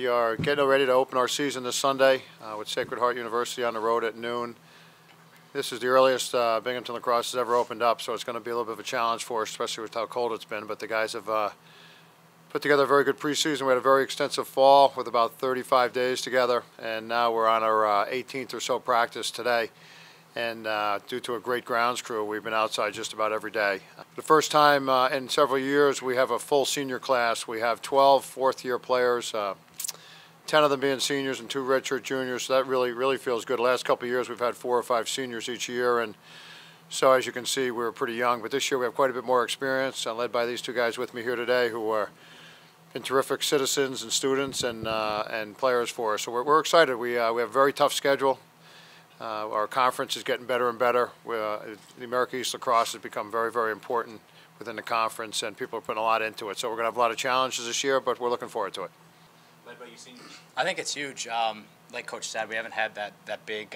We are getting ready to open our season this Sunday with Sacred Heart University on the road at noon. This is the earliest Binghamton Lacrosse has ever opened up, so it's going to be a little bit of a challenge for us, especially with how cold it's been. But the guys have put together a very good preseason. We had a very extensive fall with about 35 days together, and now we're on our 18th or so practice today. And due to a great grounds crew, we've been outside just about every day. The first time in several years, we have a full senior class. We have 12 fourth-year players, 10 of them being seniors and 2 redshirt juniors, so that really feels good. The last couple of years, we've had 4 or 5 seniors each year, and so as you can see, we're pretty young. But this year, we have quite a bit more experience, led by these 2 guys with me here today who are been terrific citizens and students and players for us. So we're excited. We have a very tough schedule. Our conference is getting better and better. The America East Lacrosse has become very important within the conference, and people are putting a lot into it. So we're going to have a lot of challenges this year, but we're looking forward to it. Led by you seniors? I think it's huge. Like Coach said, we haven't had that big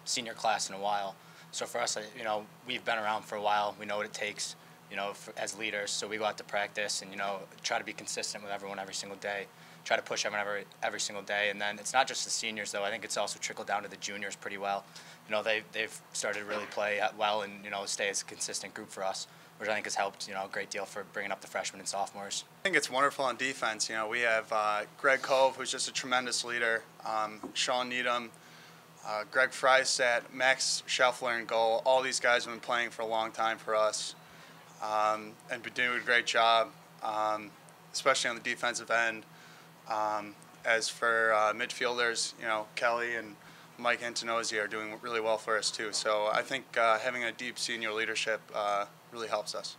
senior class in a while. So for us, we've been around for a while. We know what it takes, as leaders. So we go out to practice and, try to be consistent with everyone every single day. Try to push everyone every single day. And then it's not just the seniors, though. I think it's also trickled down to the juniors pretty well. They've started to really play well and, stay as a consistent group for us, which I think has helped, a great deal for bringing up the freshmen and sophomores. I think it's wonderful on defense. We have Greg Cove, who's just a tremendous leader, Sean Needham, Greg Frysat, Max Scheffler in goal. All these guys have been playing for a long time for us and been doing a great job, especially on the defensive end. As for midfielders, Kelly and Mike Antonozzi are doing really well for us too. So I think having a deep senior leadership really helps us.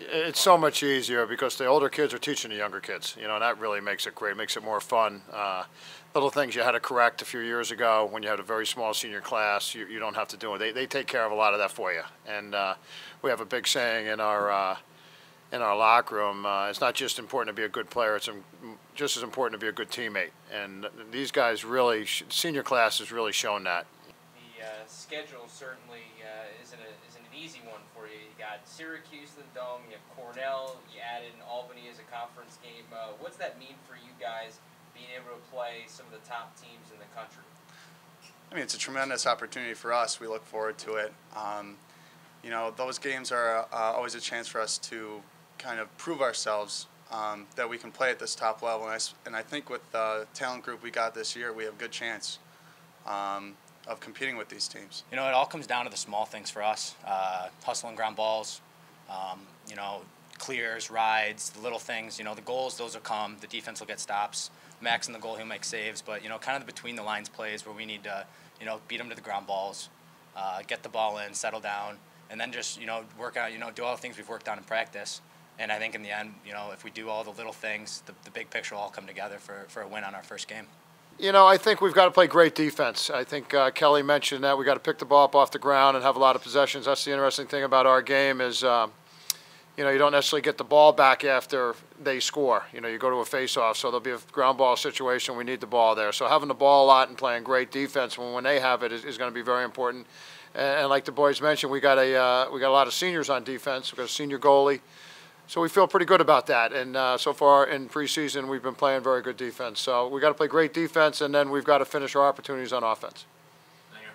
It's so much easier because the older kids are teaching the younger kids, and that really makes it great, makes it more fun. Little things you had to correct a few years ago when you had a very small senior class, you don't have to do it. They take care of a lot of that for you. And we have a big saying in our locker room, it's not just important to be a good player, it's just as important to be a good teammate. And these guys really, senior class has really shown that. The schedule certainly isn't an easy one for you. You got Syracuse in the Dome, you have Cornell, you added in Albany as a conference game. What's that mean for you guys being able to play some of the top teams in the country? I mean, it's a tremendous opportunity for us. We look forward to it. Those games are always a chance for us to kind of prove ourselves that we can play at this top level. And I think with the talent group we got this year, we have a good chance of competing with these teams. It all comes down to the small things for us. Hustling ground balls, clears, rides, the little things. The goals, those will come. The defense will get stops. Max in the goal, he'll make saves. But, kind of the between the lines plays where we need to, beat them to the ground balls, get the ball in, settle down, and then just, work out, do all the things we've worked on in practice. And I think in the end, if we do all the little things, the big picture will all come together for a win on our first game. I think we've got to play great defense. I think Kelly mentioned that we got to pick the ball up off the ground and have a lot of possessions. That's the interesting thing about our game is, you don't necessarily get the ball back after they score. You go to a face-off, so there'll be a ground ball situation. We need the ball there. So having the ball a lot and playing great defense when they have it is going to be very important. And like the boys mentioned, we got a lot of seniors on defense. We've got a senior goalie. So we feel pretty good about that, and so far in preseason we've been playing very good defense. So we got to play great defense, and then we've got to finish our opportunities on offense.